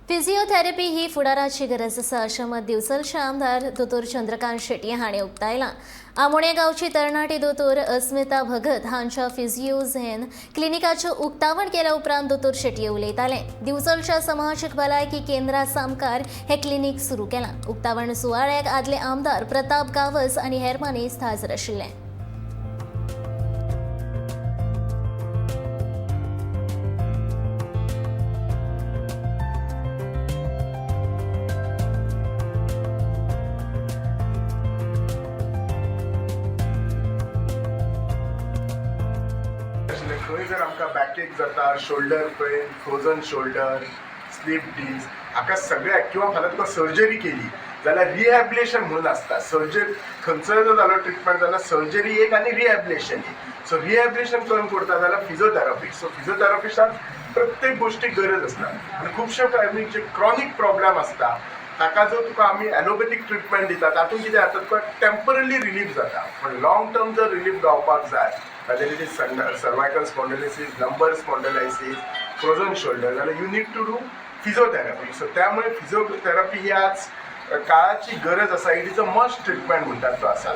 Physiotherapy ही फुडाराची गरज आसा अशें मत दिवचलचे आमदार दोतोर चंद्रकांत शेटये हांणी उक्तायलां। आमोणे गांवची तरणाटी दोतोर अस्मिता भगत हांच्या फिजिओझेन क्लिनिकाचें उक्तावण केल्या उपरांत दोतोर शेटये उलयताले। दिवचलच्या समाजीक भलायकी केंद्रा सामकार हे क्लिनीक सुरू केलां। उक्तावण सुवाळ्याक आदले आमदार प्रताप गावस आनी हेर मनीस हाजीर आशिल्ले। खंय जर आमकां बॅकेक जाता, shoulder pain, frozen shoulder, slip disc, हाका सगळ्याक किंवा फाल्यां तुका सर्जरी केली जाल्यार रिहॅबिलिटेशन म्हणून आसता। सर्जरी खंयचोय जर जालो ट्रिटमेंट जाल्यार सर्जरी एक आनी रिहॅबिलिटेशन एक। सो रिहॅबिलिटेशन कोण करता जाल्यार फिजिओथेरपी। सो फिजिओथेरपिस्टाक प्रत्येक गोष्टीक गरज आसता आनी खुबशे टायमीक जे क्रॉनीक प्रॉब्लेम आसता ताका जर तुका आमी ॲलोपॅथीक ट्रिटमेंट दिता तातूंत कितें जाता तुका टेम्पररी रिलीफ जाता, पण लॉंग टर्म जर रिलीफ गावपाक जाय whether it is cervical spondylosis, lumbar spondylosis, frozen shoulder, then you need to do physiotherapy. So त्यामुळे फिजिओथेरपी ही आज काळाची गरज आसा, it is a must treatment म्हणटात तो आसा।